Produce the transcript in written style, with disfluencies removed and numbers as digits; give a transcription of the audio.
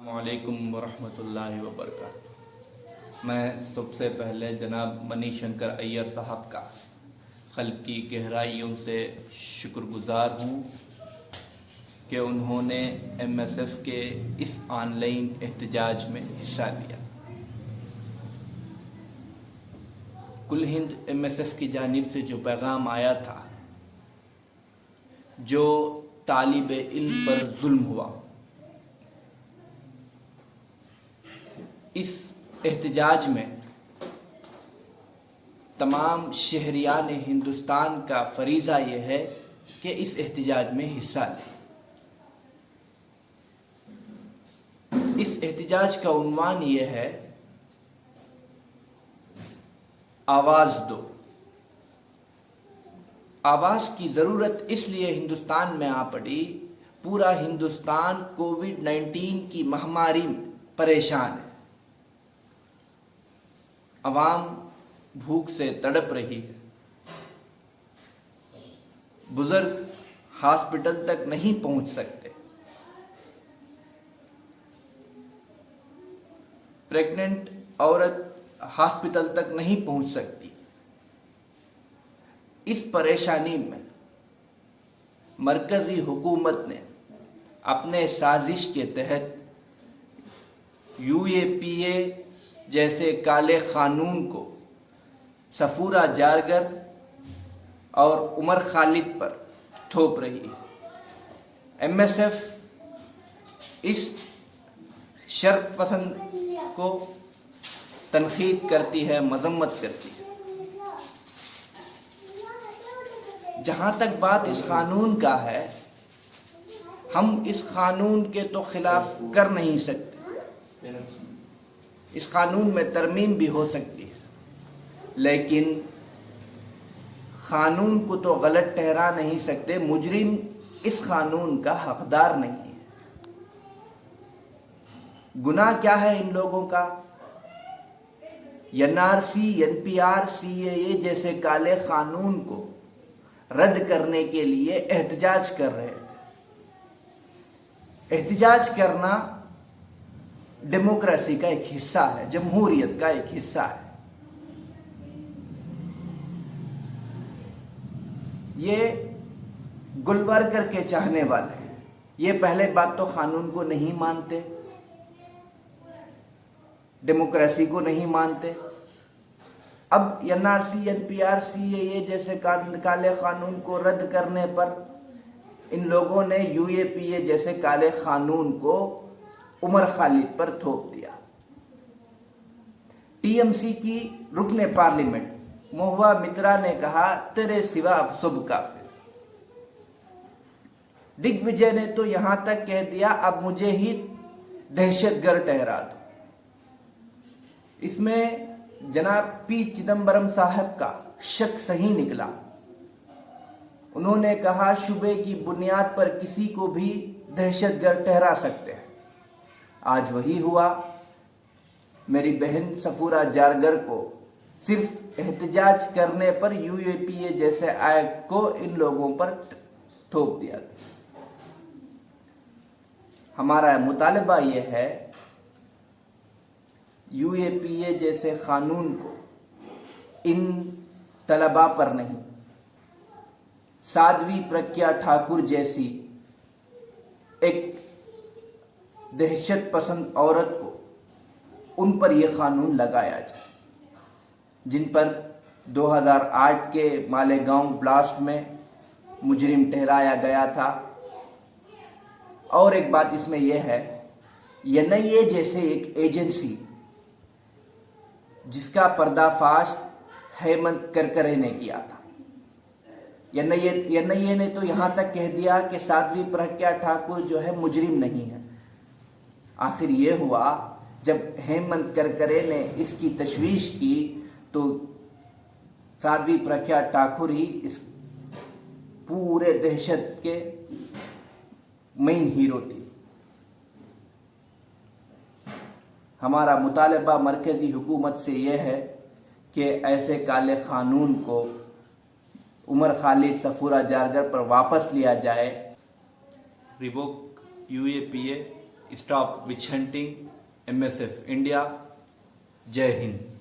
वालेकुम वरहमतुल्लाहि वबरकातुहू। मैं सबसे पहले जनाब मनीशंकर अय्यर साहब का क़ल्ब की गहराइयों से शुक्रगुज़ार हूँ कि उन्होंने MSF के इस ऑनलाइन एहतजाज में हिस्सा लिया। कुल हिंद MSF की जानिब से जो पैगाम आया था, जो तालिब इल्म पर जुल्म हुआ, इस एहतजाज में तमाम शहरियान हिंदुस्तान का फरीज़ा ये है कि इस एहतजाज में हिस्सा लें। इस एहतजाज का उन्वान ये है, आवाज़ दो। आवाज़ की ज़रूरत इसलिए हिंदुस्तान में आ पड़ी, पूरा हिंदुस्तान कोविड-19 की महामारी में परेशान है। अवाम भूख से तड़प रही है, बुजुर्ग हॉस्पिटल तक नहीं पहुंच सकते, प्रेग्नेंट औरत हॉस्पिटल तक नहीं पहुंच सकती। इस परेशानी में मरकजी हुकूमत ने अपने साजिश के तहत UAPA जैसे काले क़ानून को सफूरा जारगर और उमर खालिद पर थोप रही है। MSF इस शर्क पसंद को तनकीद करती है, मजम्मत करती है। जहाँ तक बात इस कानून का है, हम इस कानून के तो खिलाफ कर नहीं सकते। इस कानून में तरमीम भी हो सकती है, लेकिन कानून को तो गलत ठहरा नहीं सकते। मुजरिम इस कानून का हकदार नहीं है। गुनाह क्या है इन लोगों का? NRC, NPR, CAA जैसे काले कानून को रद्द करने के लिए एहतजाज कर रहे थे। एहतजाज करना डेमोक्रेसी का एक हिस्सा है, जमहूरियत का एक हिस्सा है। ये गुलबर्गर के चाहने वाले हैं। ये पहले बात तो कानून को नहीं मानते, डेमोक्रेसी को नहीं मानते। अब NRC, NPR, CAA जैसे काले कानून को रद्द करने पर इन लोगों ने UAPA जैसे काले कानून को उमर खालिद पर थोप दिया। TMC की रुकने पार्लियामेंट महुआ मित्रा ने कहा, तेरे सिवा अब सब काफिर। दिग्विजय ने तो यहां तक कह दिया, अब मुझे ही दहशतगर्द ठहरा दो। इसमें जनाब P चिदंबरम साहब का शक सही निकला। उन्होंने कहा, शुबे की बुनियाद पर किसी को भी दहशतगर्द ठहरा सकते हैं। आज वही हुआ। मेरी बहन सफूरा जारगर को सिर्फ एहतजाज करने पर UAPA जैसे एक्ट को इन लोगों पर थोप दिया गया। हमारा मुतालबा यह है, UAPA जैसे कानून को इन तलबा पर नहीं, साध्वी प्रज्ञा ठाकुर जैसी एक दहशत पसंद औरत को, उन पर यह कानून लगाया जाए, जिन पर 2008 के मालेगांव ब्लास्ट में मुजरिम ठहराया गया था। और एक बात इसमें यह है, NIA जैसे एक एजेंसी जिसका पर्दाफाश हेमंत करकरे ने किया था, NIA ने तो यहां तक कह दिया कि साध्वी प्रज्ञा ठाकुर जो है मुजरिम नहीं है। आखिर ये हुआ जब हेमंत करकरे ने इसकी तशवीश की तो साध्वी प्रज्ञा ठाकुर ही इस पूरे दहशत के मेन हीरो थी। हमारा मुतालबा मरकजी हुकूमत से यह है कि ऐसे काले कानून को उमर खालिद, सफूरा जारगर पर वापस लिया जाए। रिवोक UAPA स्टॉप विच हंटिंग, MSF इंडिया। जय हिंद।